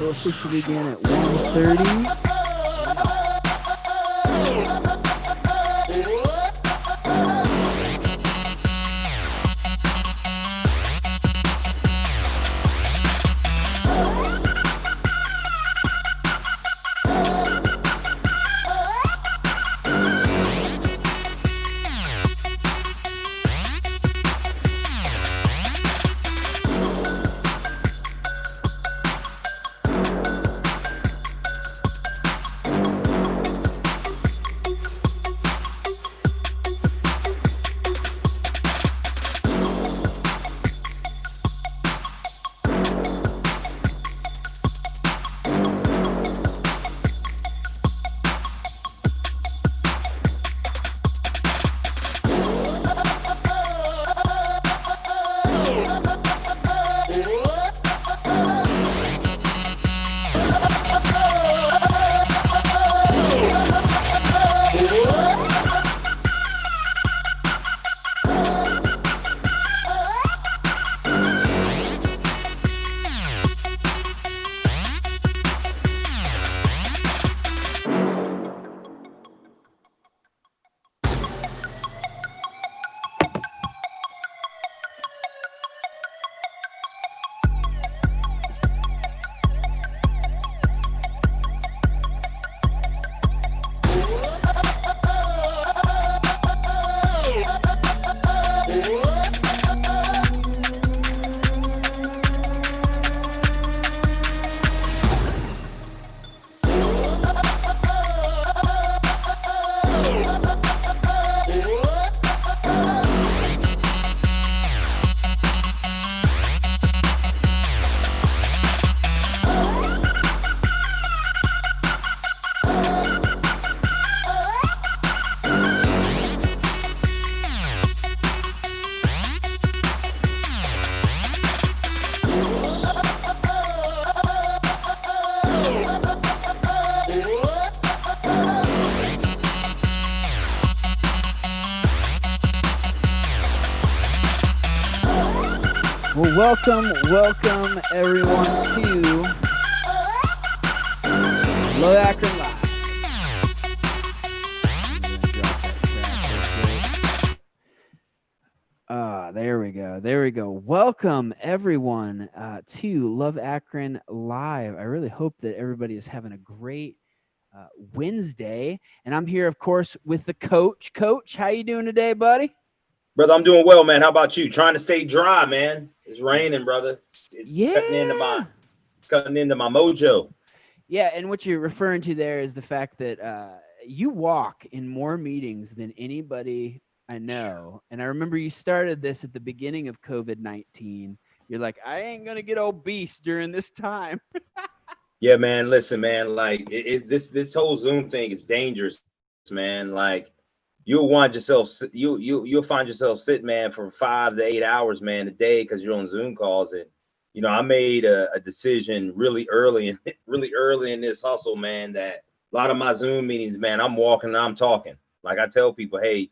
We'll officially begin at 1:30. Well, welcome everyone to Love Akron Live. There we go. Welcome everyone to Love Akron Live. I really hope that everybody is having a great Wednesday, and I'm here, of course, with the coach. Coach, how you doing today, buddy? Brother, I'm doing well, man. How about you? Trying to stay dry, man. It's raining, brother. It's cutting into my mojo. Yeah, and what you're referring to there is the fact that you walk in more meetings than anybody I know. And I remember you started this at the beginning of COVID-19. You're like, I ain't gonna get obese during this time. Yeah, man. Listen, man. Like this whole Zoom thing is dangerous, man. Like you'll find yourself sitting, man, for 5 to 8 hours, man, a day because you're on Zoom calls. And I made a decision really early in this hustle, man, that a lot of my Zoom meetings, man, I'm walking and I'm talking. Like I tell people, hey,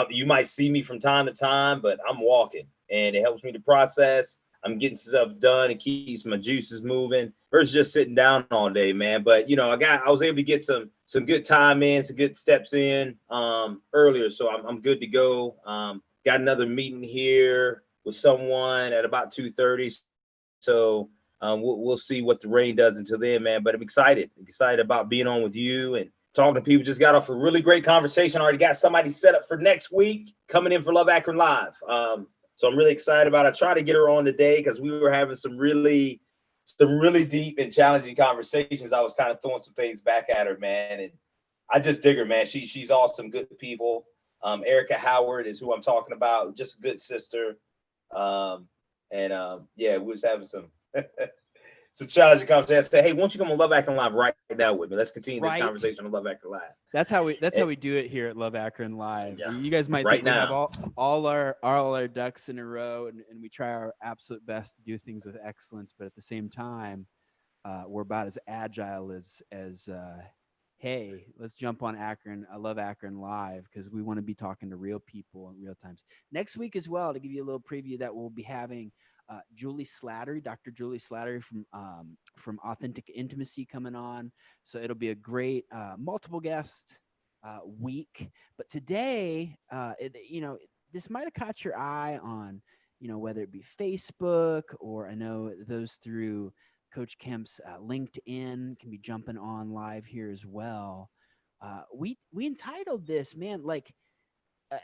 you might see me from time to time, but I'm walking, and it helps me to process. I'm getting stuff done. It keeps my juices moving versus just sitting down all day, man. But I was able to get some good time in, some good steps in earlier, so I'm good to go. Got another meeting here with someone at about 2:30, so we'll see what the rain does until then, man. But I'm excited about being on with you and talking to people. Just got off a really great conversation. Already got somebody set up for next week coming in for Love Akron Live. So I'm really excited about it. I tried to get her on today because we were having some really deep and challenging conversations. I was kind of throwing some things back at her, man. And I just dig her, man. She's awesome, good people. Erica Howard is who I'm talking about. Just a good sister. Yeah, we was having some challenging conversation. I said, hey, why don't you come on Love Akron Live right now with me? Let's continue this conversation on Love Akron Live. That's how we do it here at Love Akron Live. Yeah. You guys might think we have all our ducks in a row, and we try our absolute best to do things with excellence, but at the same time, we're about as agile as hey, let's jump on Akron. I love Akron Live because we want to be talking to real people in real times. Next week as well, to give you a little preview, that we'll be having Julie Slattery, Dr. Julie Slattery from Authentic Intimacy coming on. So it'll be a great multiple guest week. But today, this might have caught your eye on, whether it be Facebook, or I know those through Coach Kemp's LinkedIn can be jumping on live here as well. We entitled this, man, like, uh,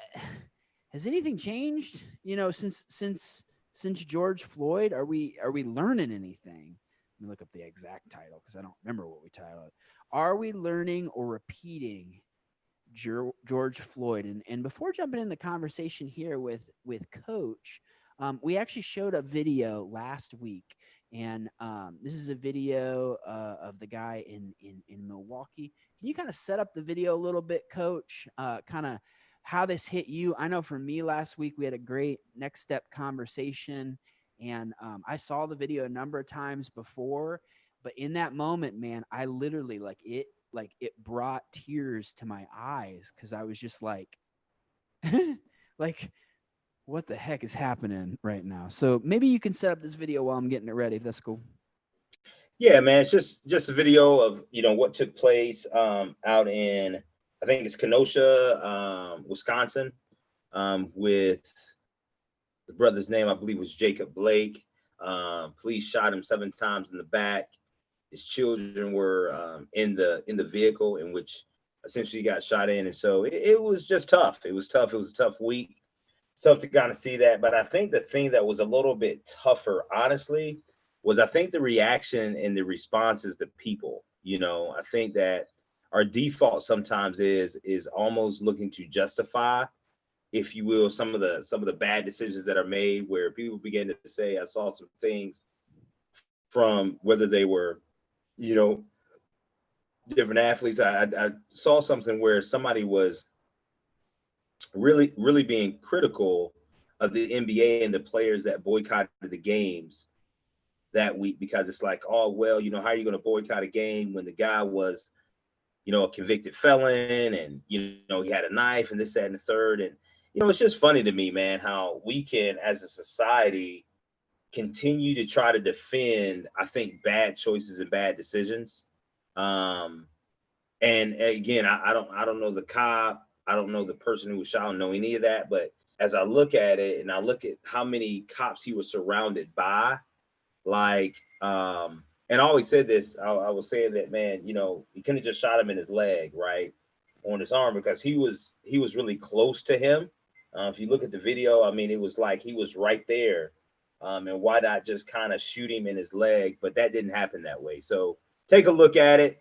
has anything changed? Since George Floyd, are we learning anything? Let me look up the exact title because I don't remember what we titled it. Are we learning or repeating George Floyd? And before jumping in the conversation here with Coach, we actually showed a video last week, and this is a video of the guy in Milwaukee. Can you kind of set up the video a little bit, Coach? Kind of how this hit you? I know for me last week we had a great next step conversation, and I saw the video a number of times before, but in that moment, man, I literally it brought tears to my eyes because I was just like, like, what the heck is happening right now? So maybe you can set up this video while I'm getting it ready, if that's cool. Yeah, man, it's just a video of what took place out in, I think it's Kenosha, Wisconsin, with the brother's name, I believe, was Jacob Blake. Police shot him 7 times in the back. His children were in the vehicle in which essentially got shot in, and so it was just tough. It was tough. It was a tough week. It's tough to kind of see that, but I think the thing that was a little bit tougher, honestly, was I think the reaction and the responses to people. I think that our default sometimes is almost looking to justify, if you will, some of the bad decisions that are made, where people begin to say, I saw some things from whether they were, different athletes. I saw something where somebody was really, really being critical of the NBA and the players that boycotted the games that week, because it's like, oh, well, how are you going to boycott a game when the guy was, a convicted felon, and, he had a knife and this, that, and the third. And, it's just funny to me, man, how we can, as a society, continue to try to defend, I think, bad choices and bad decisions. And again, I don't know the cop. I don't know the person who was shot. I don't know any of that. But as I look at it, and I look at how many cops he was surrounded by, like, and I always said this, I was saying that, man, he couldn't have just shot him in his leg, right, on his arm, because he was really close to him. If you look at the video, I mean, it was like he was right there. And why not just kind of shoot him in his leg? But that didn't happen that way. So take a look at it.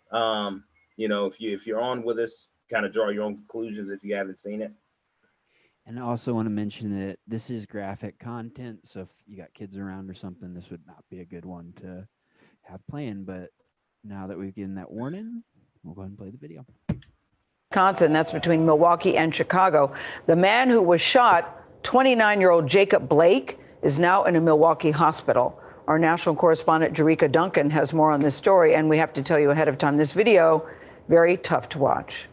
If you're on with us, kind of draw your own conclusions if you haven't seen it. And I also want to mention that this is graphic content, so if you got kids around or something, this would not be a good one to have playing. But now that we've given that warning, we'll go ahead and play the video. Wisconsin, that's between Milwaukee and Chicago. The man who was shot, 29-year-old Jacob Blake, is now in a Milwaukee hospital. Our national correspondent, Jerika Duncan, has more on this story, and we have to tell you ahead of time, this video, very tough to watch.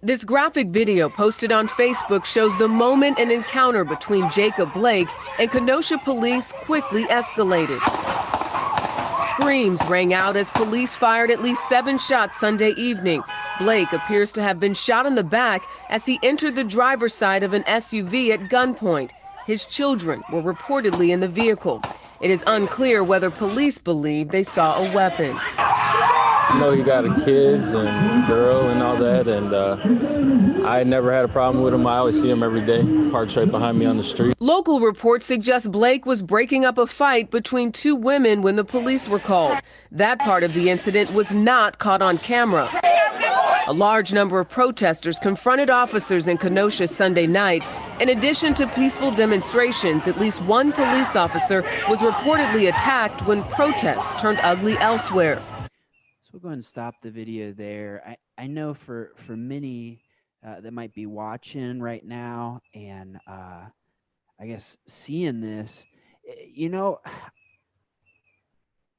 This graphic video posted on Facebook shows the moment an encounter between Jacob Blake and Kenosha police quickly escalated. Screams rang out as police fired at least 7 shots Sunday evening. Blake appears to have been shot in the back as he entered the driver's side of an SUV at gunpoint. His children were reportedly in the vehicle. It is unclear whether police believe they saw a weapon. He got kids and girl and all that, and I never had a problem with him. I always see him every day, parked right behind me on the street. Local reports suggest Blake was breaking up a fight between 2 women when the police were called. That part of the incident was not caught on camera. A large number of protesters confronted officers in Kenosha Sunday night. In addition to peaceful demonstrations, at least 1 police officer was reportedly attacked when protests turned ugly elsewhere. So we'll go ahead and stop the video there. I know for many that might be watching right now and I guess seeing this, it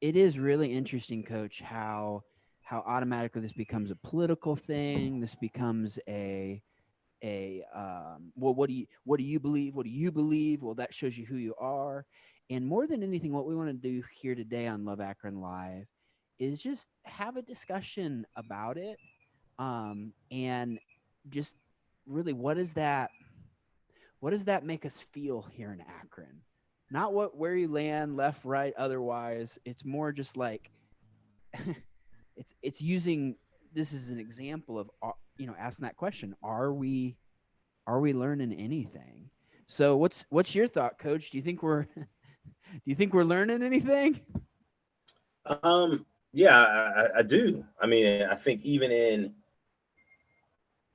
is really interesting, Coach, how how automatically this becomes a political thing. This becomes well, what do you believe? Well, that shows you who you are. And more than anything, what we want to do here today on Love Akron Live is just have a discussion about it, and just really what does that make us feel here in Akron? Not where you land, left, right, otherwise. It's more just like it's using this as an example of asking that question: Are we learning anything? So what's your thought, Coach? Do you think we're learning anything? Yeah, I do. I mean, I think even in,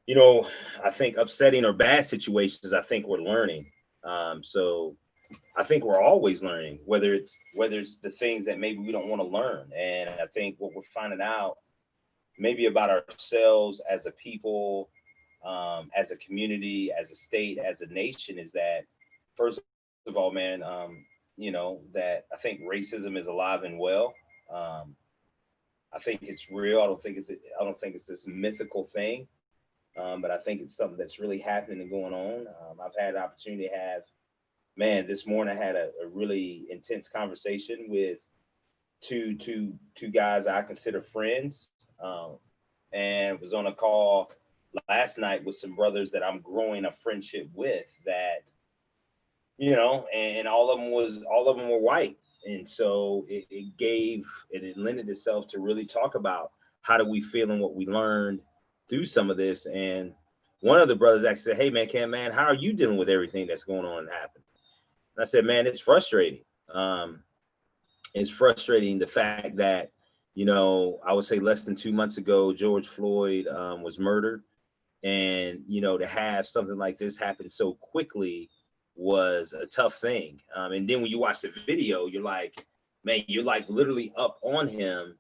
I think upsetting or bad situations, I think we're learning. So I think we're always learning, whether it's the things that maybe we don't want to learn. And I think what we're finding out maybe about ourselves as a people, as a community, as a state, as a nation, is that first of all, man, that I think racism is alive and well. I think it's real. I don't think it's this mythical thing, but I think it's something that's really happening and going on. I've had the opportunity to have, man, this morning I had a really intense conversation with two guys I consider friends, and was on a call last night with some brothers that I'm growing a friendship with. That and all of them were white, and so it lended itself to really talk about how do we feel and what we learned through some of this. And one of the brothers actually said, "Hey man, Cam, man, how are you dealing with everything that's going on and happening?" And I said, "Man, it's frustrating. It's frustrating the fact that, I would say less than 2 months ago, George Floyd was murdered. And, to have something like this happen so quickly was a tough thing. And then when you watch the video, you're like, man, you're like literally up on him.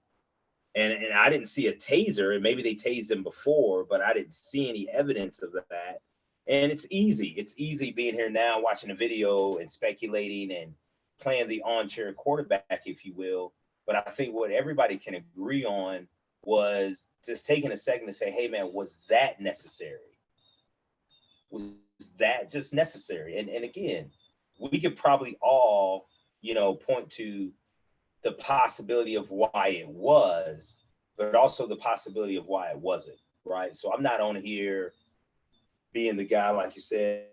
And I didn't see a taser, and maybe they tased him before, but I didn't see any evidence of that. And it's easy. It's easy being here now, watching a video and speculating and playing the armchair quarterback, if you will. But I think what everybody can agree on was just taking a second to say, hey, man, was that necessary? Was that just necessary? And again, we could probably all, point to the possibility of why it was, but also the possibility of why it wasn't, right? So I'm not on here being the guy, like you said,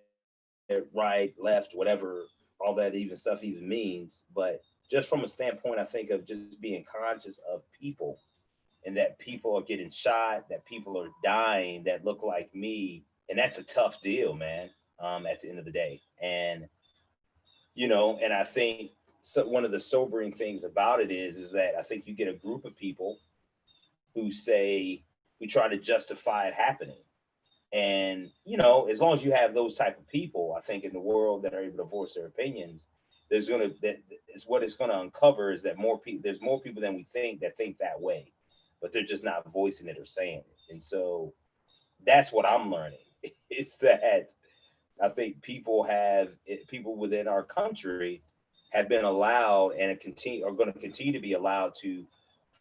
right, left, whatever, all that even stuff even means. But just from a standpoint, I think of just being conscious of people, and that people are getting shot, that people are dying that look like me. And that's a tough deal, man, at the end of the day. And, and I think one of the sobering things about it is that I think you get a group of people who try to justify it happening. And, as long as you have those type of people, I think in the world that are able to voice their opinions, what it's going to uncover is that there's more people than we think that way, but they're just not voicing it or saying it. And so that's what I'm learning is that I think people within our country have been allowed and are going to continue to be allowed to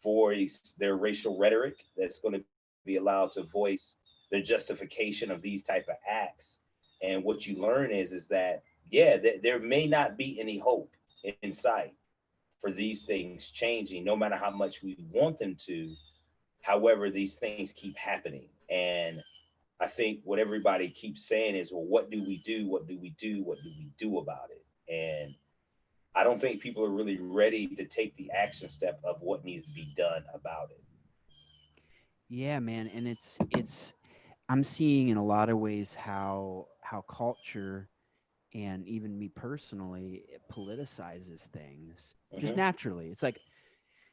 voice their racial rhetoric. That's going to be allowed to voice the justification of these type of acts. And what you learn is that, yeah, there may not be any hope in sight for these things changing, no matter how much we want them to. However, these things keep happening. And I think what everybody keeps saying is, well, what do we do? What do we do? What do we do about it? And I don't think people are really ready to take the action step of what needs to be done about it. Yeah, man. And it's I'm seeing in a lot of ways how culture, and even me personally, it politicizes things just naturally. It's like,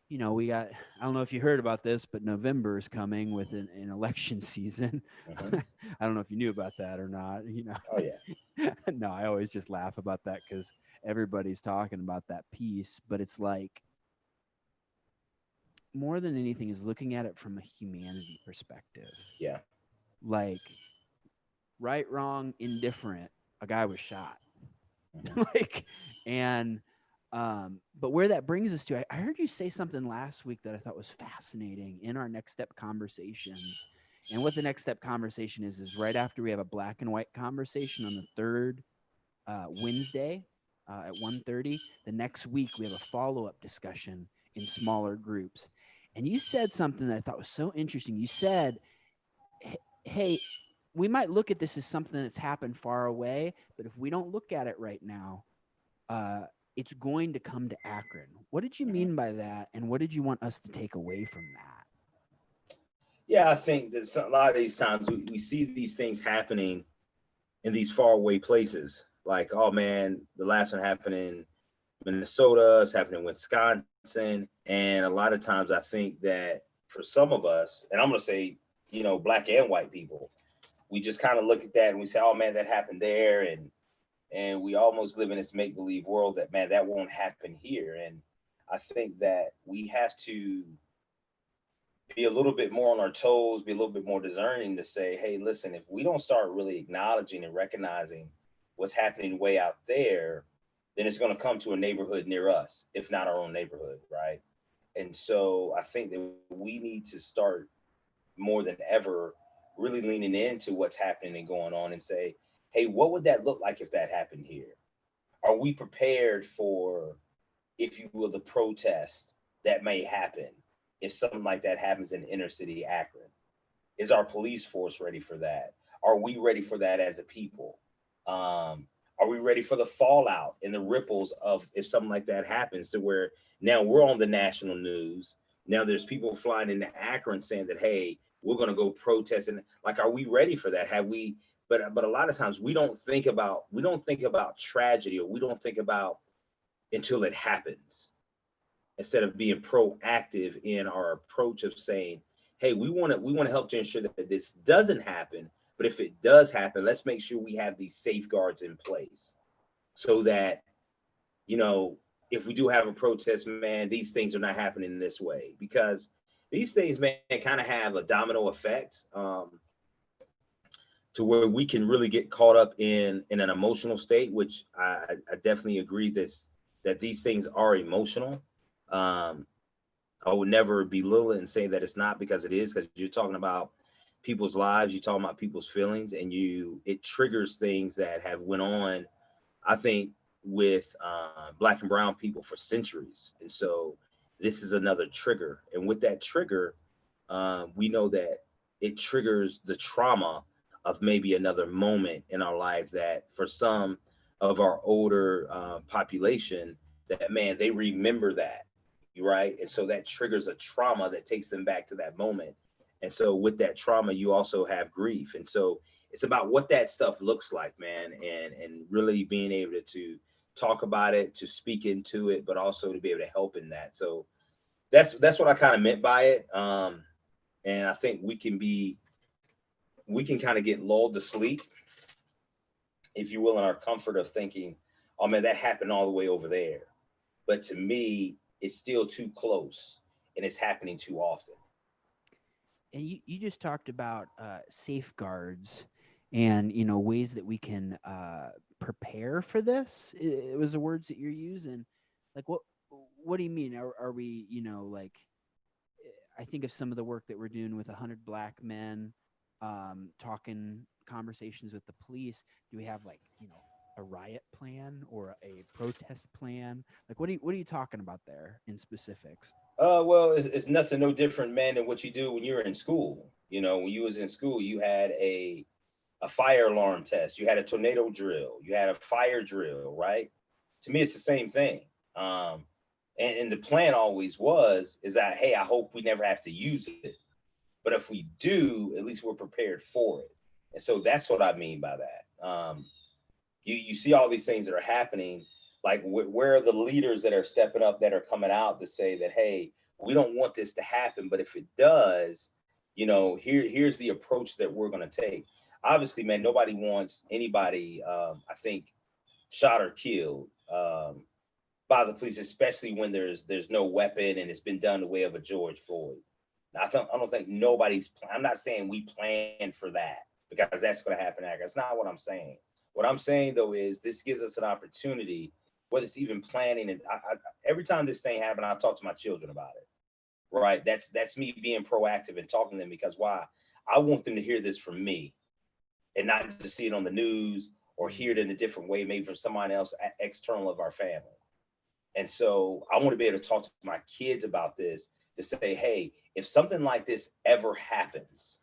we got, I don't know if you heard about this, but November is coming with an election season. I don't know if you knew about that or not, Oh, yeah. No, I always just laugh about that because everybody's talking about that piece, but it's like, more than anything is looking at it from a humanity perspective. Yeah. Like, right, wrong, indifferent, a guy was shot. Like, and But where that brings us to, I heard you say something last week that I thought was fascinating in our next step conversations. And what the next step conversation is right after we have a black and white conversation on the third Wednesday at 1:30. The next week we have a follow-up discussion in smaller groups. And you said something that I thought was so interesting. You said, hey, we might look at this as something that's happened far away, but if we don't look at it right now, it's going to come to Akron. What did you mean by that? And what did you want us to take away from that? Yeah, I think that a lot of these times we see these things happening in these far away places. Like, oh man, the last one happened in Minnesota, it's happened in Wisconsin. And a lot of times I think that for some of us, and I'm going to say, black and white people, we just kind of look at that and we say, oh man, that happened there. And we almost live in this make-believe world that, man, that won't happen here. And I think that we have to be a little bit more on our toes, be a little bit more discerning to say, hey, listen, if we don't start really acknowledging and recognizing what's happening way out there, then it's going to come to a neighborhood near us, if not our own neighborhood, right? And so I think that we need to start more than ever really leaning into what's happening and going on and say, hey, what would that look like if that happened here? Are we prepared for, if you will, the protest that may happen if something like that happens in inner city Akron? Is our police force ready for that? Are we ready for that as a people? Are we ready for the fallout and the ripples of if something like that happens to where now we're on the national news? Now there's people flying into Akron saying that, hey, we're going to go protest. And like, are we ready for that? Have we? But a lot of times we don't think about tragedy, or we don't think about until it happens, instead of being proactive in our approach of saying, hey, we want to help to ensure that this doesn't happen. But if it does happen, let's make sure we have these safeguards in place so that, if we do have a protest, man, these things are not happening in this way, because these things, man, kind of have a domino effect, to where we can really get caught up in an emotional state, which I definitely agree that these things are emotional. I would never belittle it and say that it's not, because it is, because you're talking about people's lives, you're talking about people's feelings, and it triggers things that have went on, I think, with black and brown people for centuries. And so this is another trigger. And with that trigger, we know that it triggers the trauma of maybe another moment in our life, that for some of our older population, that, man, they remember that, right? And so that triggers a trauma that takes them back to that moment. And so with that trauma, you also have grief. And so it's about what that stuff looks like, man, and really being able to talk about it, to speak into it, but also to be able to help in that. So that's what I kind of meant by it. And I think we can kind of get lulled to sleep, if you will, in our comfort of thinking, oh man, that happened all the way over there. But to me, it's still too close and it's happening too often. And you just talked about safeguards and ways that we can prepare for this. It was the words that you're using. Like, what do you mean? Are we like, I think of some of the work that we're doing with 100 Black men, talking conversations with the police. Do we have like a riot plan or a protest plan? Like, what are you talking about there in specifics? Well, it's nothing no different, man, than what you do when you're in school. When you was in school, you had a fire alarm test, you had a tornado drill, you had a fire drill, right? To me, it's the same thing. And the plan always is that, hey, I hope we never have to use it. But if we do, at least we're prepared for it. And so that's what I mean by that. You see all these things that are happening, like where are the leaders that are stepping up, that are coming out to say that, hey, we don't want this to happen, but if it does, here's the approach that we're going to take. Obviously, man, nobody wants anybody, I think, shot or killed by the police, especially when there's no weapon and it's been done the way of a George Floyd. I don't think I'm not saying we plan for that, because that's going to happen. That's not what I'm saying. What I'm saying, though, is this gives us an opportunity whether it's even planning. And every time this thing happened, I talk to my children about it. Right. That's me being proactive and talking to them, because why? I want them to hear this from me and not just see it on the news or hear it in a different way, maybe from somebody else external of our family. And so I want to be able to talk to my kids about this, to say, hey, if something like this ever happens,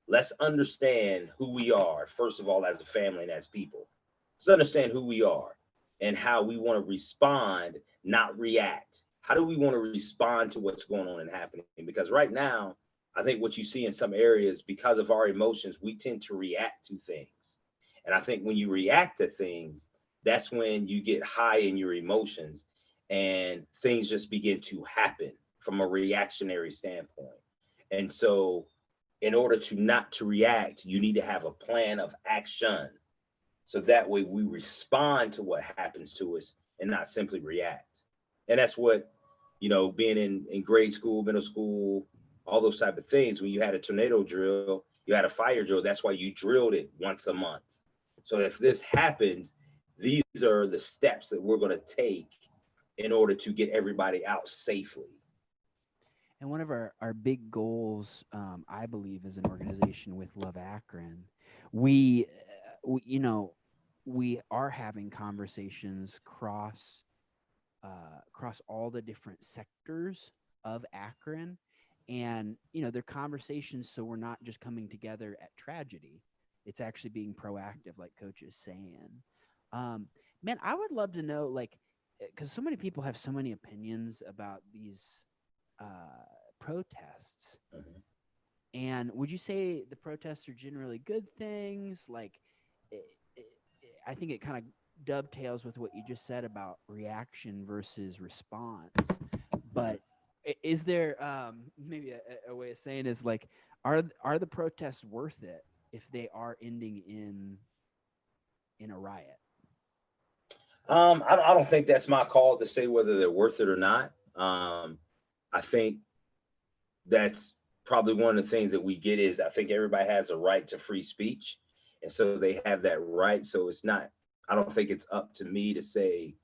let's understand who we are, first of all, as a family and as people. Let's understand who we are and how we want to respond, not react. How do we want to respond to what's going on and happening? Because right now, I think what you see in some areas, because of our emotions, we tend to react to things. And I think when you react to things, that's when you get high in your emotions and things just begin to happen from a reactionary standpoint. And so in order to not to react, you need to have a plan of action. So that way we respond to what happens to us and not simply react. And that's what, being in grade school, middle school, all those type of things, when you had a tornado drill, you had a fire drill, that's why you drilled it once a month. So if this happens, these are the steps that we're going to take in order to get everybody out safely. And one of our big goals, I believe, as an organization with Love Akron, we we are having conversations cross all the different sectors of Akron, and they're conversations, so we're not just coming together at tragedy. It's actually being proactive, like Coach is saying. Man, I would love to know, like, because so many people have so many opinions about these protests. Mhm. And would you say the protests are generally good things? Like, it, it, I think it kind of dovetails with what you just said about reaction versus response. But is there maybe a way of saying is like, are the protests worth it if they are ending in a riot? I don't think that's my call to say whether they're worth it or not. I think that's probably one of the things that we get is I think everybody has a right to free speech. And so they have that right. So it's not, I don't think it's up to me to say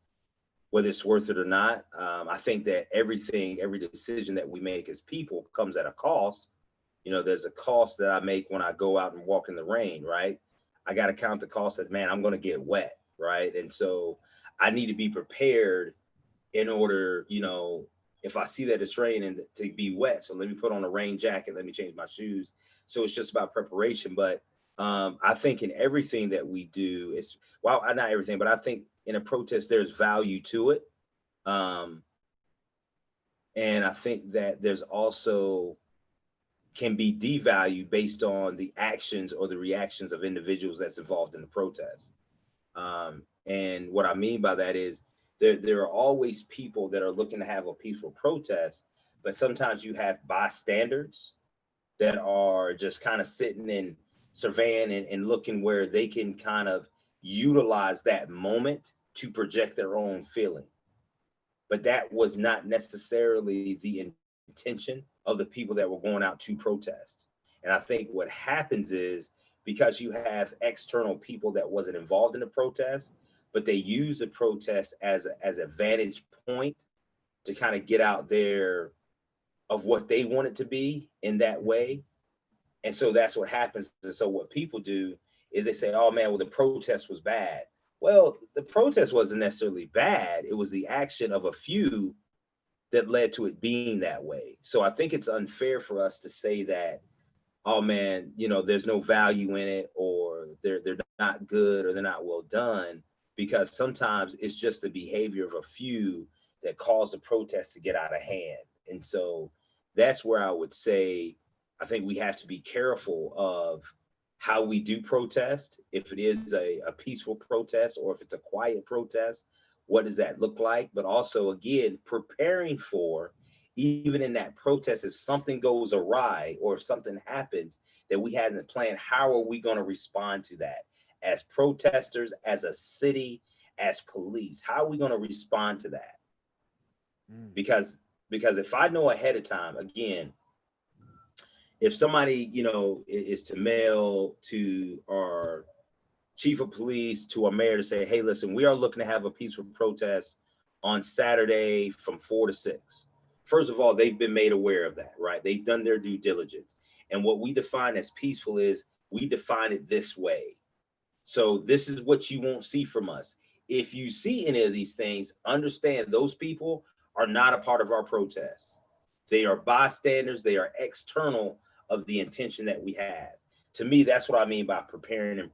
whether it's worth it or not. I think that every decision that we make as people comes at a cost. There's a cost that I make when I go out and walk in the rain, right? I got to count the cost that, man, I'm going to get wet, right? And so I need to be prepared in order, if I see that it's raining, to be wet. So let me put on a rain jacket, let me change my shoes. So it's just about preparation. But I think in everything that we do, not everything, but I think in a protest, there's value to it. And I think that there's also can be devalued based on the actions or the reactions of individuals that's involved in the protest. And what I mean by that is there are always people that are looking to have a peaceful protest, but sometimes you have bystanders that are just kind of sitting and surveying and looking where they can kind of utilize that moment to project their own feeling. But that was not necessarily the intention of the people that were going out to protest. And I think what happens is because you have external people that wasn't involved in the protest, but they use the protest as a vantage point to kind of get out there of what they want it to be in that way. And so that's what happens. And so what people do is they say, oh man, well, the protest was bad. Well, the protest wasn't necessarily bad. It was the action of a few that led to it being that way. So I think it's unfair for us to say that, oh man, there's no value in it, or they're not good, or they're not well done, because sometimes it's just the behavior of a few that caused the protest to get out of hand. And so that's where I would say I think we have to be careful of how we do protest. If it is a peaceful protest or if it's a quiet protest, what does that look like? But also, again, preparing for, even in that protest, if something goes awry or if something happens that we hadn't planned, how are we going to respond to that? As protesters, as a city, as police, how are we going to respond to that? Because if I know ahead of time, again, if somebody, is to mail to our chief of police to a mayor to say, hey, listen, we are looking to have a peaceful protest on Saturday from 4 to 6. First of all, they've been made aware of that, right? They've done their due diligence. And what we define as peaceful is we define it this way. So this is what you won't see from us. If you see any of these things, understand those people are not a part of our protest. They are bystanders. They are external of the intention that we have. To me, that's what I mean by preparing and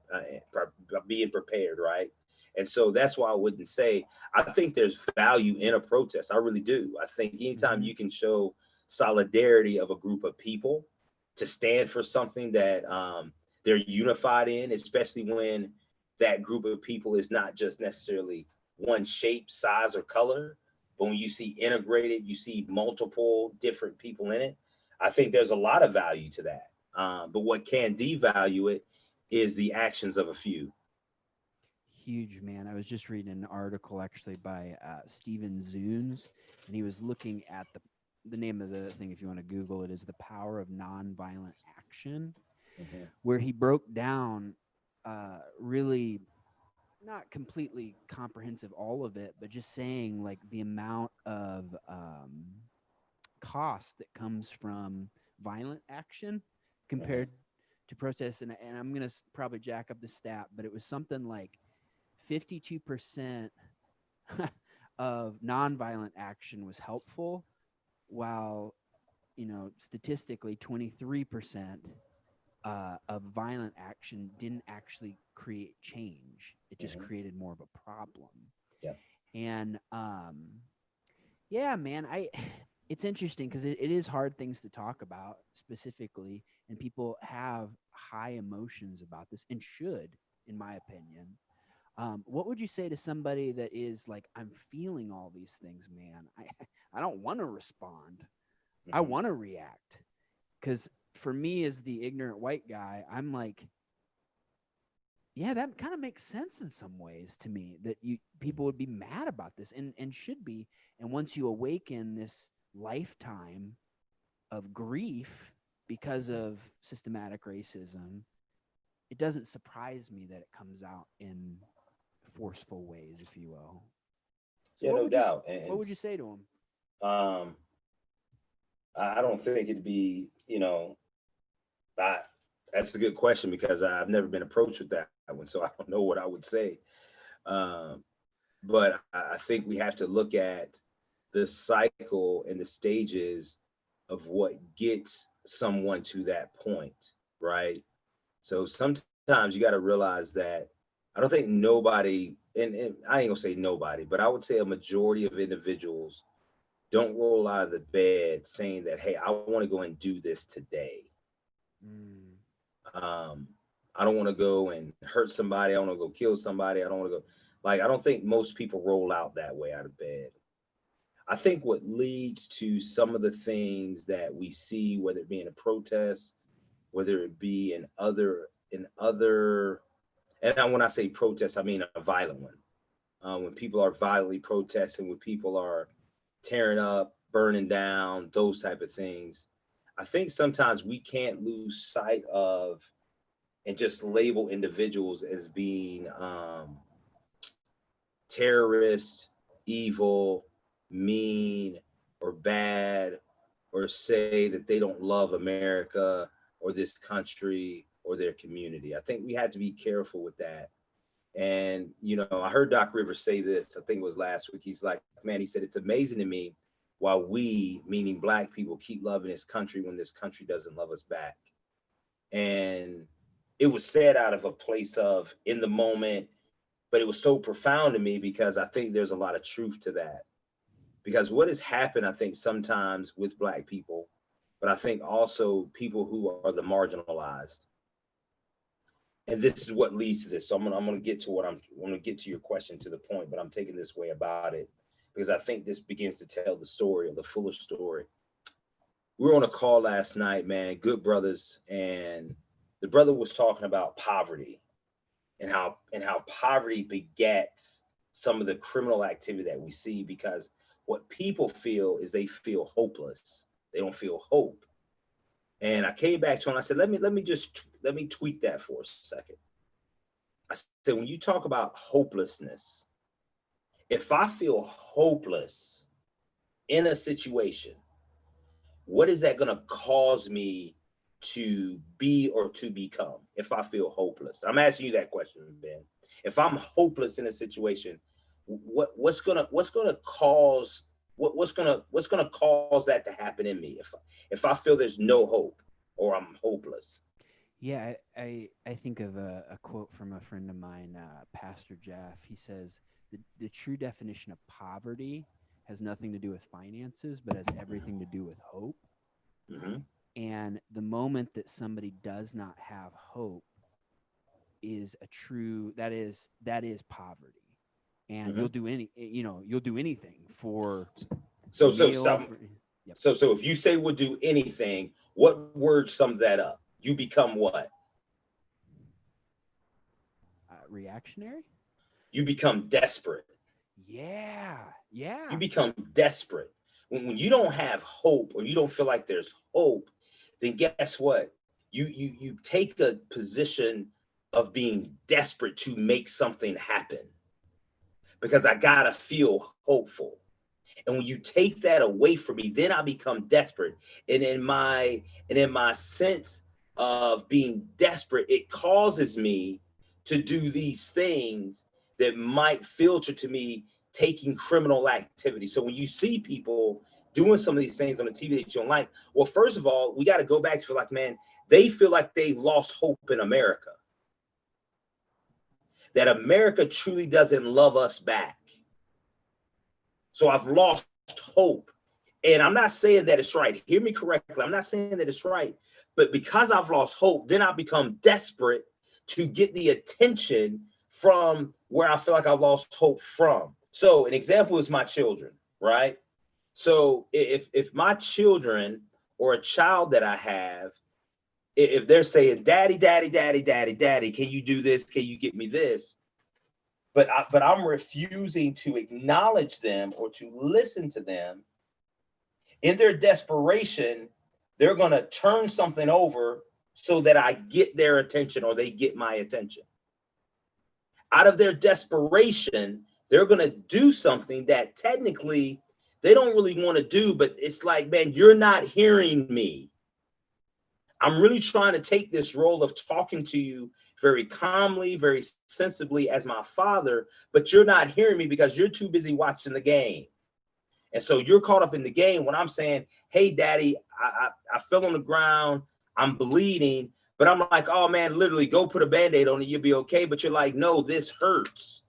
being prepared, right? And so that's why I wouldn't say, I think there's value in a protest. I really do. I think anytime you can show solidarity of a group of people to stand for something that they're unified in, especially when that group of people is not just necessarily one shape, size, or color, but when you see integrated, you see multiple different people in it. I think there's a lot of value to that. But what can devalue it is the actions of a few. Huge, man. I was just reading an article actually by Steven Zunes, and he was looking at the name of the thing, if you want to Google it, is The Power of Nonviolent Action, where he broke down really not completely comprehensive all of it, but just saying like the amount of cost that comes from violent action compared to protests. And I'm going to probably jack up the stat, but it was something like 52% of nonviolent action was helpful, while, statistically 23% of violent action didn't actually create change. It just created more of a problem. Yeah. And yeah, man, it's interesting because it is hard things to talk about specifically, and people have high emotions about this and should, in my opinion. What would you say to somebody that is like, I'm feeling all these things, man. I don't want to respond. I want to react. Because for me, as the ignorant white guy, I'm like, yeah, that kind of makes sense in some ways to me, that people would be mad about this and should be. And once you awaken this lifetime of grief because of systematic racism, it doesn't surprise me that it comes out in forceful ways, if you will. So yeah, no doubt. What would you say to him? I don't think it'd be, that's a good question because I've never been approached with that one, so I don't know what I would say. But I think we have to look at the cycle and the stages of what gets someone to that point, right? So sometimes you got to realize that I don't think nobody, and I ain't gonna say nobody, but I would say a majority of individuals don't roll out of the bed saying that, hey, I want to go and do this today. I don't want to go and hurt somebody. I want to go kill somebody. I don't want to go, I don't think most people roll out that way out of bed. I think what leads to some of the things that we see, whether it be in a protest, whether it be in other, and when I say protest, I mean a violent one. When people are violently protesting, when people are tearing up, burning down, those type of things, I think sometimes we can't lose sight of and just label individuals as being terrorist, evil, mean, or bad, or say that they don't love America or this country or their community. I think we have to be careful with that. And, I heard Doc Rivers say this, I think it was last week. He's like, man, he said, it's amazing to me why we, meaning Black people, keep loving this country when this country doesn't love us back. And it was said out of a place of in the moment, but it was so profound to me because I think there's a lot of truth to that. Because what has happened, I think sometimes with Black people, but I think also people who are the marginalized. And this is what leads to this. So I'm gonna get to I'm gonna get to your question to the point, but I'm taking this way about it because I think this begins to tell the story or the fuller story. We were on a call last night, man, good brothers, and the brother was talking about poverty and how poverty begets some of the criminal activity that we see, because what people feel is they feel hopeless. They don't feel hope. And I came back to him and I said, let me tweak that for a second. I said, when you talk about hopelessness, if I feel hopeless in a situation, what is that going to cause me to be or to become if I feel hopeless? I'm asking you that question, Ben. If I'm hopeless in a situation, what's gonna cause what's gonna cause that to happen in me if I feel there's no hope or I'm hopeless? Yeah, I think of a quote from a friend of mine, Pastor Jeff. He says, the true definition of poverty has nothing to do with finances, but has everything to do with hope. Mm-hmm. And the moment that somebody does not have hope is that is poverty. And Mm-hmm. you'll do anything for a So so meal. so Yep. so if you say would do anything, what word sums that up? You become what? Reactionary. You become desperate. Yeah. You become desperate. When you don't have hope or you don't feel like there's hope, then guess what? You take a position of being desperate to make something happen because I gotta feel hopeful. And when you take that away from me, then I become desperate. And in my sense of being desperate, it causes me to do these things that might filter to me taking criminal activity. So when you see people doing some of these things on the TV that you don't like, well, first of all, we got to go back to like, man, they feel like they've lost hope in America. That America truly doesn't love us back. So I've lost hope. And I'm not saying that it's right. Hear me correctly. I'm not saying that it's right. But because I've lost hope, then I become desperate to get the attention from where I feel like I've lost hope from. So an example is my children, right? So if my children or a child that I have, if they're saying, daddy, daddy, daddy, daddy, daddy, can you do this? Can you get me this? But I'm refusing to acknowledge them or to listen to them. In their desperation, they're going to turn something over so that I get their attention or they get my attention. Out of their desperation, they're going to do something that technically they don't really want to do, but it's like, man, you're not hearing me. I'm really trying to take this role of talking to you very calmly, very sensibly as my father, but you're not hearing me because you're too busy watching the game. And so you're caught up in the game when I'm saying, hey, daddy, I fell on the ground, I'm bleeding, but I'm like, oh man, literally go put a Band-Aid on it, you'll be okay. But you're like, no, this hurts.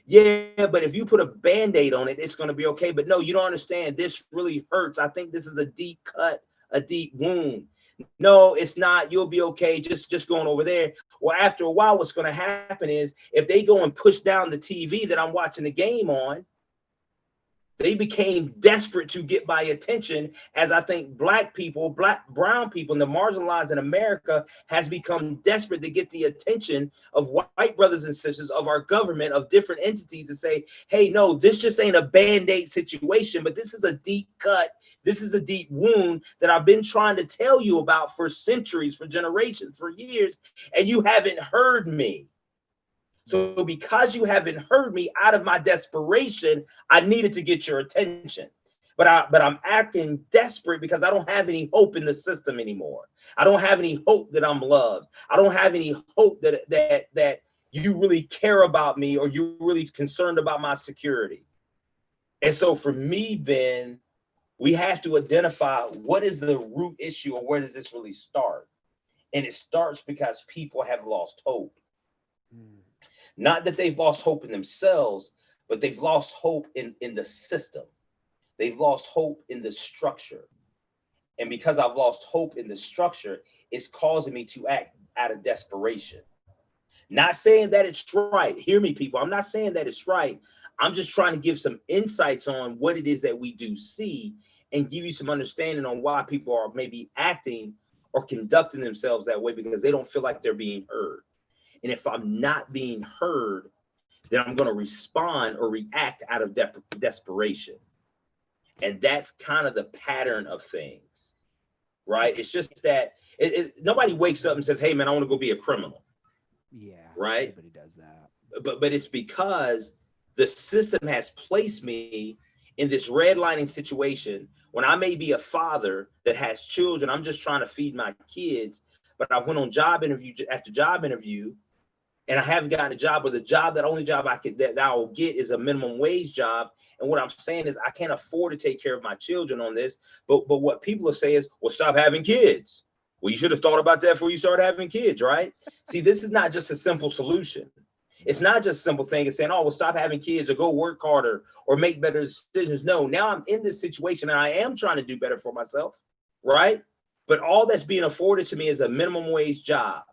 Yeah, but if you put a Band-Aid on it, it's going to be okay. But no, you don't understand. This really hurts. I think this is a deep cut, a deep wound. No, it's not. You'll be okay. Just going over there. Well, after a while, what's going to happen is if they go and push down the TV that I'm watching the game on, they became desperate to get my attention, as I think black people, brown people, and the marginalized in America has become desperate to get the attention of white brothers and sisters of our government, of different entities, to say, hey, no, this just ain't a Band-Aid situation, but this is a deep cut. This is a deep wound that I've been trying to tell you about for centuries, for generations, for years, and you haven't heard me. So because you haven't heard me, out of my desperation, I needed to get your attention. But I'm acting desperate because I don't have any hope in the system anymore. I don't have any hope that I'm loved. I don't have any hope that you really care about me or you're really concerned about my security. And so for me, Ben, we have to identify what is the root issue or where does this really start? And it starts because people have lost hope. Not that they've lost hope in themselves, but they've lost hope in the system. They've lost hope in the structure. And because I've lost hope in the structure, it's causing me to act out of desperation. Not saying that it's right. Hear me, people. I'm not saying that it's right. I'm just trying to give some insights on what it is that we do see and give you some understanding on why people are maybe acting or conducting themselves that way because they don't feel like they're being heard. And if I'm not being heard, then I'm going to respond or react out of desperation. And that's kind of the pattern of things, right? It's just that nobody wakes up and says, hey, man, I want to go be a criminal. Yeah, right? everybody does that. But it's because the system has placed me in this redlining situation when I may be a father that has children. I'm just trying to feed my kids, but I've went on job interview after job interview, and I haven't gotten a job. But the job, that only job that I will get is a minimum wage job. And what I'm saying is I can't afford to take care of my children on this. But what people will say is, well, stop having kids. Well, you should have thought about that before you started having kids, right? See, this is not just a simple solution. It's not just a simple thing. It's saying, oh, well, stop having kids or go work harder or make better decisions. No, now I'm in this situation and I am trying to do better for myself, right? But all that's being afforded to me is a minimum wage job.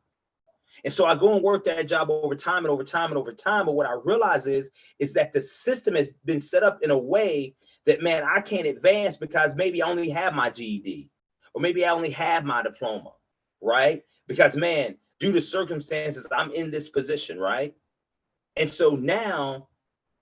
And so I go and work that job over time and over time and over time. But what I realize is that the system has been set up in a way that, man, I can't advance because maybe I only have my GED or maybe I only have my diploma, right? Because, man, due to circumstances, I'm in this position, right? And so now,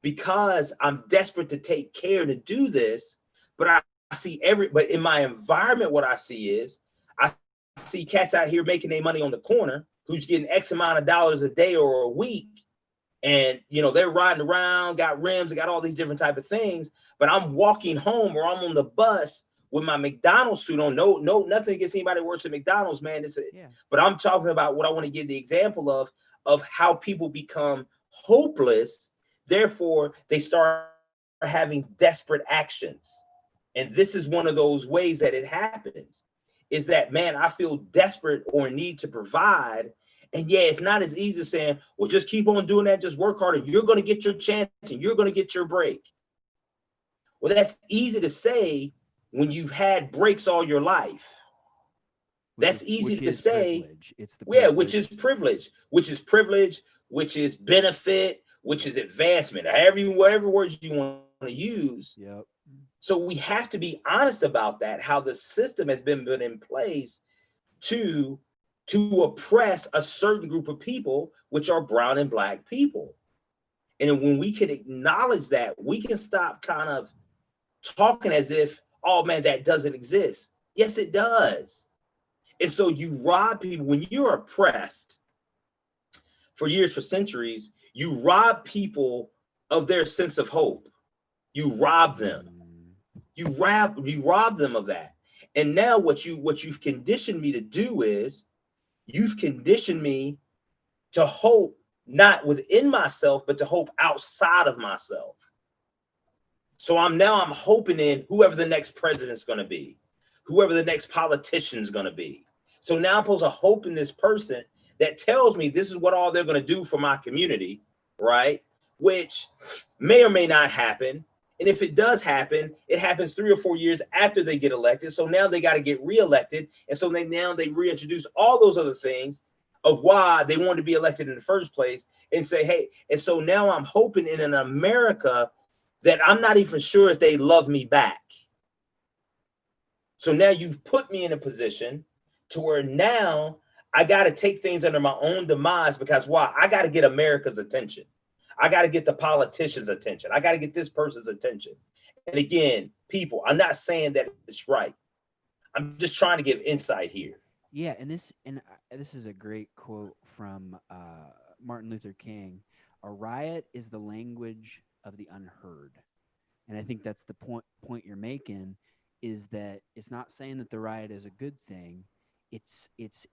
because I'm desperate to take care to do this, but I see but in my environment, what I see is I see cats out here making their money on the corner who's getting X amount of dollars a day or a week. And, you know, they're riding around, got rims, got all these different type of things. But I'm walking home or I'm on the bus with my McDonald's suit on. No, nothing against anybody who works at McDonald's, man. But I'm talking about what I want to give the example of how people become hopeless. Therefore, they start having desperate actions. And this is one of those ways that it happens, is that, man, I feel desperate or need to provide. And yeah, it's not as easy as saying, well, just keep on doing that. Just work harder. You're going to get your chance and you're going to get your break. Well, that's easy to say when you've had breaks all your life. That's easy to say. It's the yeah, which is privilege, which is benefit, which is advancement, whatever words you want to use. Yep. So we have to be honest about that, how the system has been put in place to oppress a certain group of people, which are brown and black people. And when we can acknowledge that, we can stop kind of talking as if, oh man, that doesn't exist. Yes, it does. And so you rob people when you're oppressed for years, for centuries, you rob people of their sense of hope. You rob them. You rob them of that. And now what you've conditioned me to do is you've conditioned me to hope not within myself, but to hope outside of myself. So I'm hoping in whoever the next president's going to be, whoever the next politician's going to be. So now I'm supposed to hope in this person that tells me this is what all they're going to do for my community, right? Which may or may not happen. And if it does happen, it happens 3 or 4 years after they get elected. So now they got to get reelected. And so they reintroduce all those other things of why they wanted to be elected in the first place and say, hey, and so now I'm hoping in an America that I'm not even sure if they love me back. So now you've put me in a position to where now I got to take things under my own demise because why? I got to get America's attention. I got to get the politicians' attention. I got to get this person's attention. And again, people, I'm not saying that it's right. I'm just trying to give insight here. Yeah, and this is a great quote from Martin Luther King. A riot is the language of the unheard. And I think that's the point you're making, is that it's not saying that the riot is a good thing. It's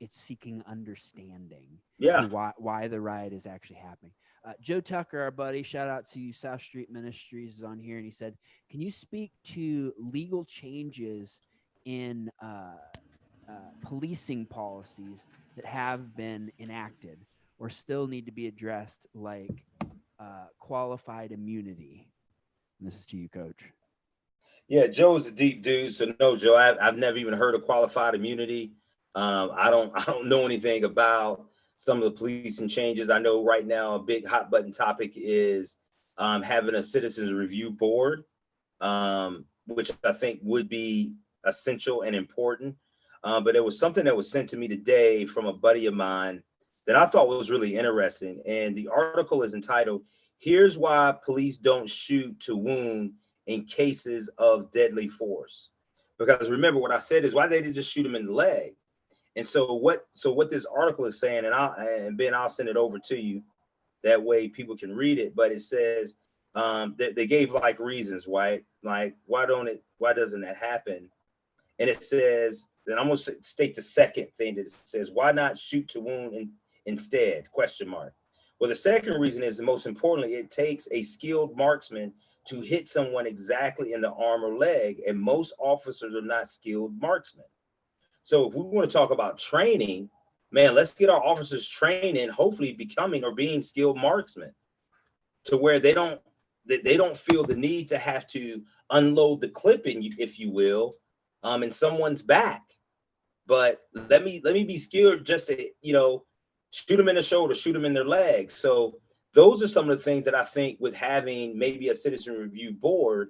seeking understanding. Yeah. Why the riot is actually happening. Joe Tucker, our buddy, shout out to South Street Ministries, is on here, and he said, "Can you speak to legal changes in policing policies that have been enacted or still need to be addressed, like qualified immunity?" And this is to you, Coach. Yeah, Joe's a deep dude. So no, Joe, I've never even heard of qualified immunity. I don't know anything about some of the policing changes. I know right now a big hot button topic is having a citizens review board, which I think would be essential and important. But it was something that was sent to me today from a buddy of mine that I thought was really interesting. And the article is entitled, "Here's Why Police Don't Shoot to Wound in Cases of Deadly Force." Because remember what I said is, why they didn't just shoot him in the leg? And so what this article is saying, and Ben, I'll send it over to you. That way people can read it. But it says they gave like reasons why, like why doesn't that happen? And it says, and I'm gonna state the second thing that it says, why not shoot to wound instead? Question mark. Well, the second reason is, the most importantly, it takes a skilled marksman to hit someone exactly in the arm or leg, and most officers are not skilled marksmen. So if we want to talk about training, man, let's get our officers trained in hopefully becoming or being skilled marksmen, to where they don't feel the need to have to unload the clip, if you will, in someone's back. But let me be skilled just to, shoot them in the shoulder, shoot them in their legs. So those are some of the things that I think, with having maybe a citizen review board,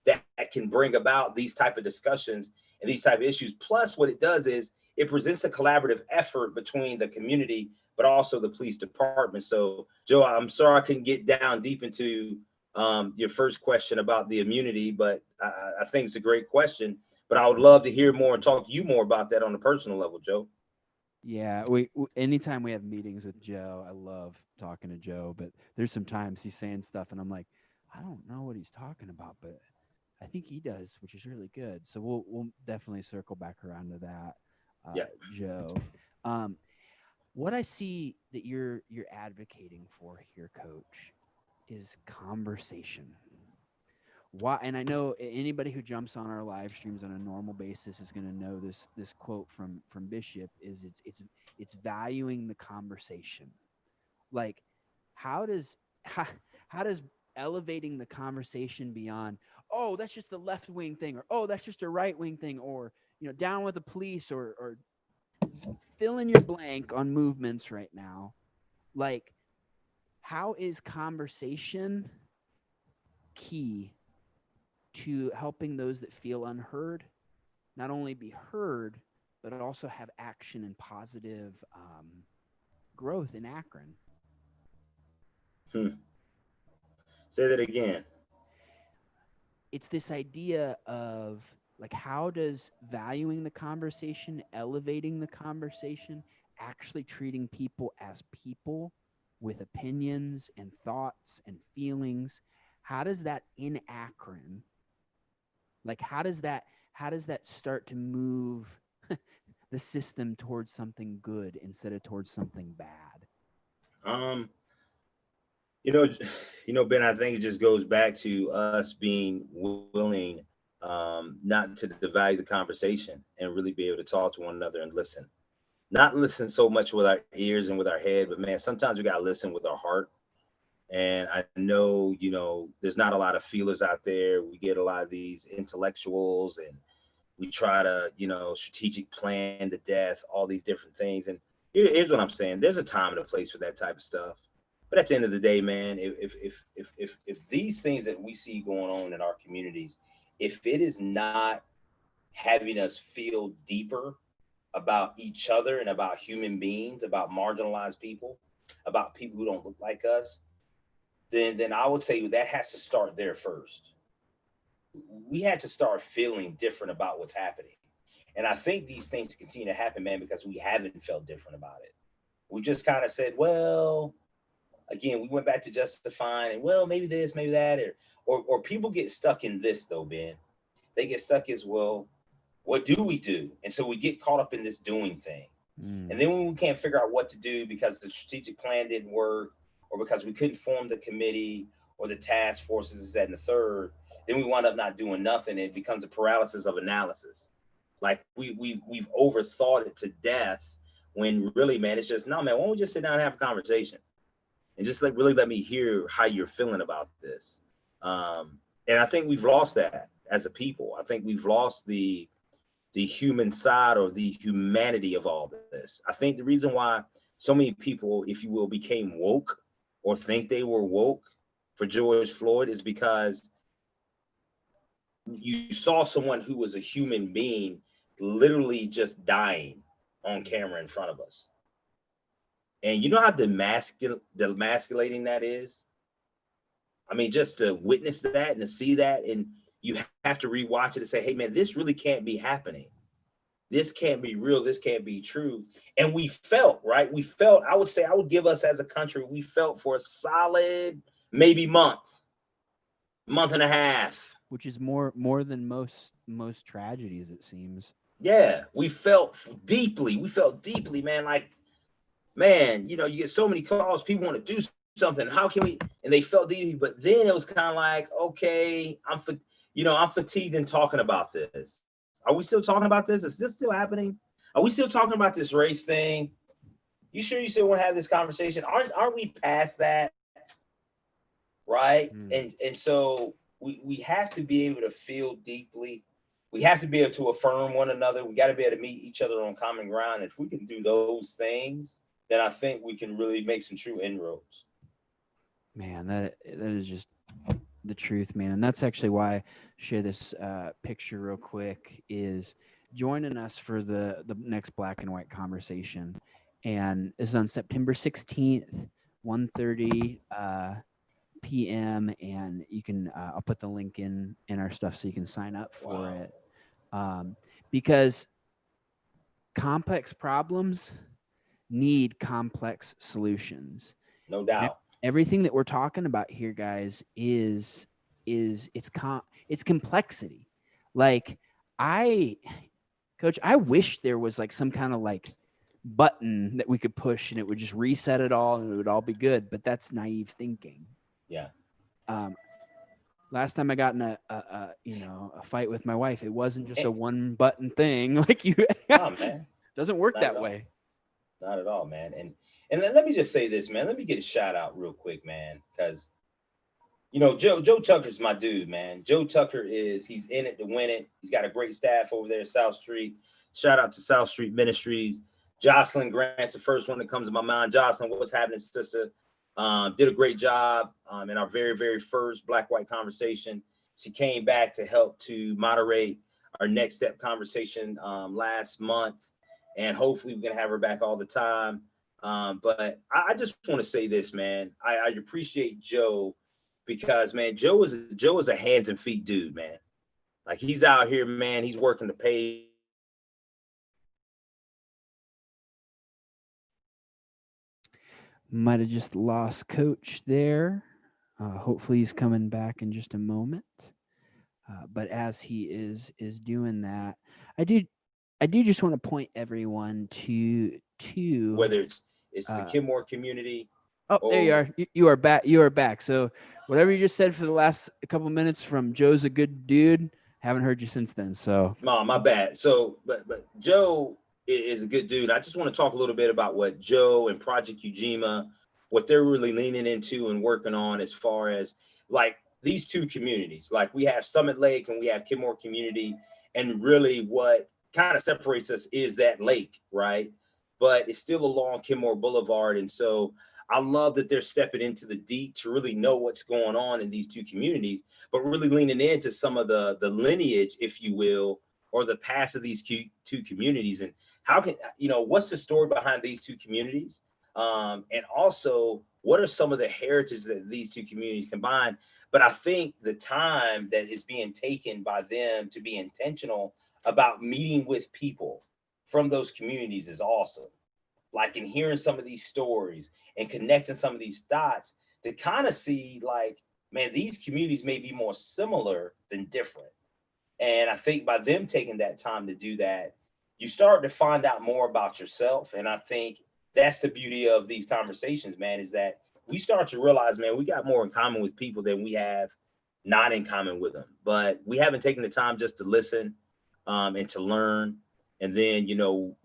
that can bring about these type of discussions and these type of issues. Plus, what it does is it presents a collaborative effort between the community, but also the police department. So, Joe, I'm sorry I couldn't get down deep into your first question about the immunity, but I think it's a great question. But I would love to hear more and talk to you more about that on a personal level, Joe. Yeah, anytime we have meetings with Joe, I love talking to Joe, but there's some times he's saying stuff and I'm like, I don't know what he's talking about, but I think he does, which is really good. So we'll definitely circle back around to that, Yeah. Joe. What I see that you're advocating for here, Coach, is conversation. Why? And I know anybody who jumps on our live streams on a normal basis is going to know this quote from Bishop is it's valuing the conversation. Like, how does elevating the conversation beyond, oh, that's just the left wing thing, or oh, that's just a right wing thing, or down with the police, or fill in your blank on movements right now. Like, how is conversation key to helping those that feel unheard not only be heard, but also have action and positive growth in Akron? Say that again. It's this idea of, like, how does valuing the conversation, elevating the conversation, actually treating people as people with opinions and thoughts and feelings, how does that in Akron, like, how does that start to move the system towards something good instead of towards something bad? Ben, I think it just goes back to us being willing not to devalue the conversation and really be able to talk to one another and listen. Not listen so much with our ears and with our head, but man, sometimes we got to listen with our heart. And I know, there's not a lot of feelers out there. We get a lot of these intellectuals, and we try to, strategic plan to death, all these different things. And here's what I'm saying. There's a time and a place for that type of stuff. But at the end of the day, man, if these things that we see going on in our communities, if it is not having us feel deeper about each other and about human beings, about marginalized people, about people who don't look like us, then I would say that has to start there first. We had to start feeling different about what's happening. And I think these things continue to happen, man, because we haven't felt different about it. We just kind of said, well, again, we went back to justifying, and well, maybe this, maybe that, or people get stuck in this though, Ben. They get stuck as, well, what do we do? And so we get caught up in this doing thing. And then when we can't figure out what to do because the strategic plan didn't work, or because we couldn't form the committee or the task forces, that and the third, then we wind up not doing nothing. It becomes a paralysis of analysis. Like we've overthought it to death, when really, man, it's just, no, man, why don't we just sit down and have a conversation and just really let me hear how you're feeling about this. And I think we've lost that as a people. I think we've lost the human side, or the humanity of all this. I think the reason why so many people, if you will, became woke or think they were woke for George Floyd is because you saw someone who was a human being literally just dying on camera in front of us. And you know how demasculating that is? I mean, just to witness that and to see that, and you have to rewatch it and say, hey, man, this really can't be happening. this can't be real. This can't be true. And we felt, right? We felt, I would say, I would give us as a country, we felt for a solid, maybe month and a half. Which is more than most tragedies, it seems. Yeah, we felt deeply. We felt deeply, man. Like, man, you know, you get so many calls. People want to do something. How can we? And they felt deeply. But then it was kind of like, okay, I'm fatigued in talking about this. Are we still talking about this? Is this still happening? Are we still talking about this race thing? You sure you still want to have this conversation? Aren't we past that? Right? And so we have to be able to feel deeply. We have to be able to affirm one another. We got to be able to meet each other on common ground. If we can do those things, then I think we can really make some true inroads. Man, that is just the truth, man. And that's actually why I share this picture real quick, is joining us for the next Black and White conversation. And this is on September 16th, 1:30 p.m. And you can, I'll put the link in our stuff so you can sign up for it. Because complex problems need complex solutions. No doubt. Everything that we're talking about here, guys, is it's complexity. Like, Coach, I wish there was like some kind of like button that we could push and it would just reset it all and it would all be good. But that's naive thinking. Yeah. Last time I got in a fight with my wife, it wasn't just a one button thing. Like man. Doesn't work that way. Not at all, man. And let me just say this, man. Let me get a shout out real quick, man, because you know Joe Tucker's my dude, man. Joe Tucker he's in it to win it. He's got a great staff over there at South Street. Shout out to South Street Ministries. Jocelyn Grant's the first one that comes to my mind. Jocelyn, what's happening, sister? Did a great job in our very, very first Black-White conversation. She came back to help to moderate our next step conversation last month. And hopefully we can have her back all the time. But I just want to say this, man. I appreciate Joe because, man, Joe is a hands and feet dude, man. Like, he's out here, man. He's working to pay. Might have just lost Coach there. Hopefully he's coming back in just a moment. But as he is doing that, I do just want to point everyone to whether it's the Kenmore community. Oh, there you are. You are back. You are back. So whatever you just said for the last couple minutes from Joe's a good dude, haven't heard you since then. So my bad. So but Joe is a good dude. I just want to talk a little bit about what Joe and Project Ujima, what they're really leaning into and working on as far as like these two communities. Like, we have Summit Lake and we have Kenmore community, and really what kind of separates us is that lake, right? But it's still along Kenmore Boulevard. And so I love that they're stepping into the deep to really know what's going on in these two communities, but really leaning into some of the lineage, if you will, or the past of these two communities. And how can, what's the story behind these two communities? And also, what are some of the heritage that these two communities combine? But I think the time that is being taken by them to be intentional about meeting with people from those communities is awesome. Like, in hearing some of these stories and connecting some of these dots to kind of see, like, man, these communities may be more similar than different. And I think by them taking that time to do that, you start to find out more about yourself. And I think that's the beauty of these conversations, man, is that we start to realize, man, we got more in common with people than we have not in common with them. But we haven't taken the time just to listen and to learn. And then,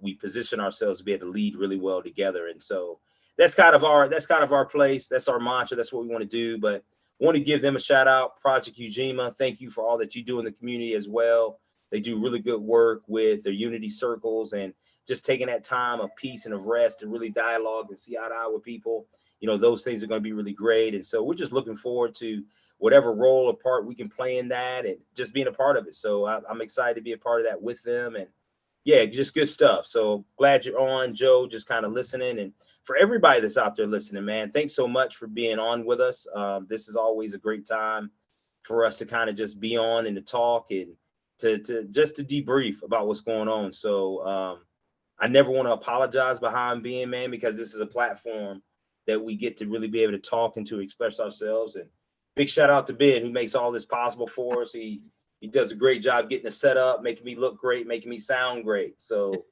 we position ourselves to be able to lead really well together. And so that's kind of our place. That's our mantra. That's what we want to do. But I want to give them a shout out, Project Ujima. Thank you for all that you do in the community as well. They do really good work with their unity circles and just taking that time of peace and of rest to really dialogue and see eye to eye with people. Those things are going to be really great. And so we're just looking forward to whatever role or part we can play in that and just being a part of it. So I'm excited to be a part of that with them. And yeah, just good stuff. So glad you're on, Joe, just kind of listening. And for everybody that's out there listening, man, thanks so much for being on with us. This is always a great time for us to kind of just be on and to talk and to just to debrief about what's going on. So I never want to apologize behind being, man, because this is a platform that we get to really be able to talk and to express ourselves. And big shout out to Ben, who makes all this possible for us. He does a great job getting it set up, making me look great, making me sound great. So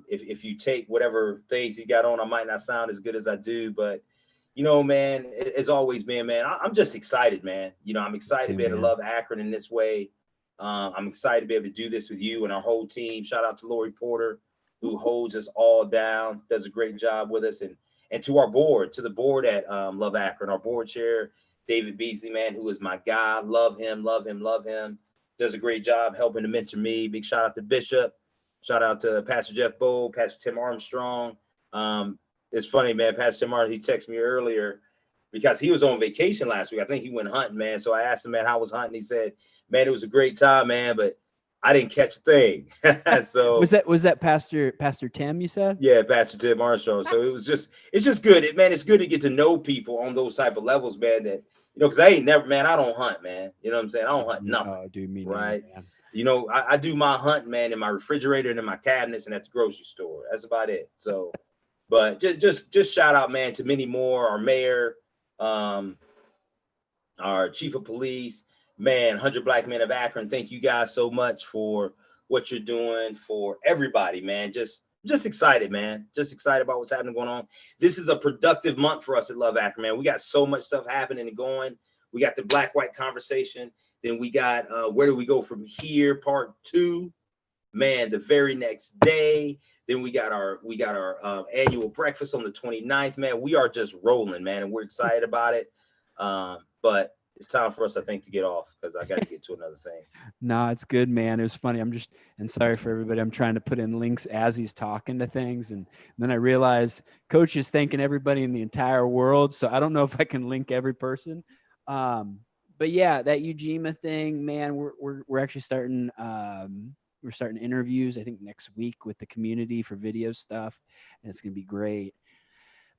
if you take whatever things he got on, I might not sound as good as I do, but you know, man, it's always been, man, I'm just excited, man. You know, I'm excited to be able to love Akron in this way. I'm excited to be able to do this with you and our whole team. Shout out to Lori Porter, who holds us all down, does a great job with us. And to our board, to the board at Love Akron, our board chair, David Beasley, man, who is my guy. Love him, love him, love him. Does a great job helping to mentor me. Big shout out to Bishop. Shout out to Pastor Jeff Bowe, Pastor Tim Armstrong. It's funny, man. Pastor Tim Armstrong, he texted me earlier because he was on vacation last week. I think he went hunting, man. So I asked him, man, how was hunting? He said, man, it was a great time, man, but I didn't catch a thing. So was that Pastor Tim, you said? Yeah, Pastor Tim Armstrong. So it's just good. Man, it's good to get to know people on those type of levels, man, that, you know, because I don't hunt, man. You know what I'm saying? I don't hunt nothing. Oh, dude, me right? Neither, man. You know, I do my hunting, man, in my refrigerator and in my cabinets and at the grocery store. That's about it. So, but just shout out, man, to many more, our mayor, our chief of police, man, 100 Black Men of Akron. Thank you guys so much for what you're doing for everybody, man. Just excited, man. Just excited about what's happening, going on. This is a productive month for us at Love Akron, man. We got so much stuff happening and going. We got the black-white conversation. Then we got where do we go from here? Part 2, man. The very next day. Then we got our annual breakfast on the 29th, man. We are just rolling, man, and we're excited about it. But it's time for us, I think, to get off because I got to get to another thing. No, it's good, man. It was funny. And sorry for everybody. I'm trying to put in links as he's talking to things. And then I realized Coach is thanking everybody in the entire world. So I don't know if I can link every person. But yeah, that Ujima thing, man, we're actually starting, we're starting interviews, I think next week with the community for video stuff. And it's going to be great.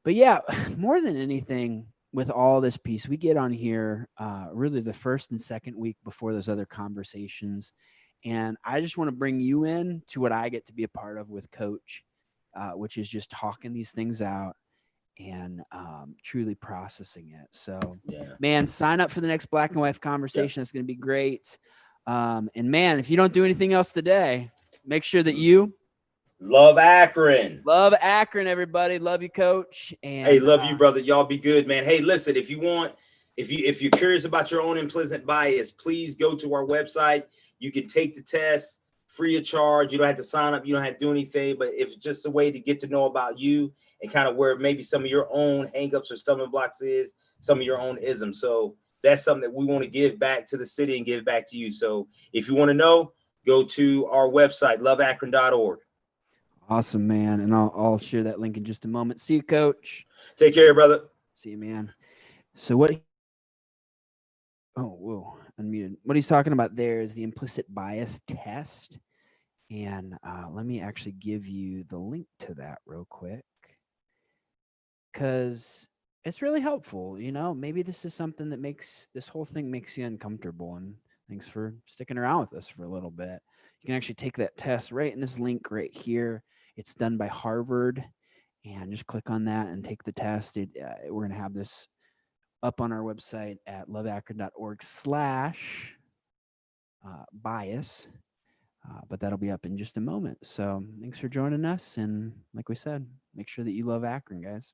But yeah, more than anything, with all this piece, we get on here really the first and second week before those other conversations. And I just want to bring you in to what I get to be a part of with Coach, which is just talking these things out and truly processing it. So, man, sign up for the next Black and White conversation. It's going to be great. And man, if you don't do anything else today, make sure that you love Akron. Love Akron, everybody. Love you, Coach. And hey, love you, brother. Y'all be good, man. Hey, listen, if you're curious about your own implicit bias, please go to our website. You can take the test free of charge. You don't have to sign up. You don't have to do anything. But if it's just a way to get to know about you and kind of where maybe some of your own hangups or stumbling blocks is, some of your own isms. So that's something that we want to give back to the city and give back to you. So if you want to know, go to our website, loveakron.org. Awesome, man. And I'll share that link in just a moment. See you, Coach. Take care, brother. See you, man. So what? Oh, whoa, unmuted. What he's talking about there is the implicit bias test. And let me actually give you the link to that real quick, because it's really helpful. You know, maybe this is something that makes this whole thing makes you uncomfortable. And thanks for sticking around with us for a little bit. You can actually take that test right in this link right here. It's done by Harvard, and just click on that and take the test. We're going to have this up on our website at loveakron.org/bias, but that'll be up in just a moment. So thanks for joining us. And like we said, make sure that you love Akron, guys.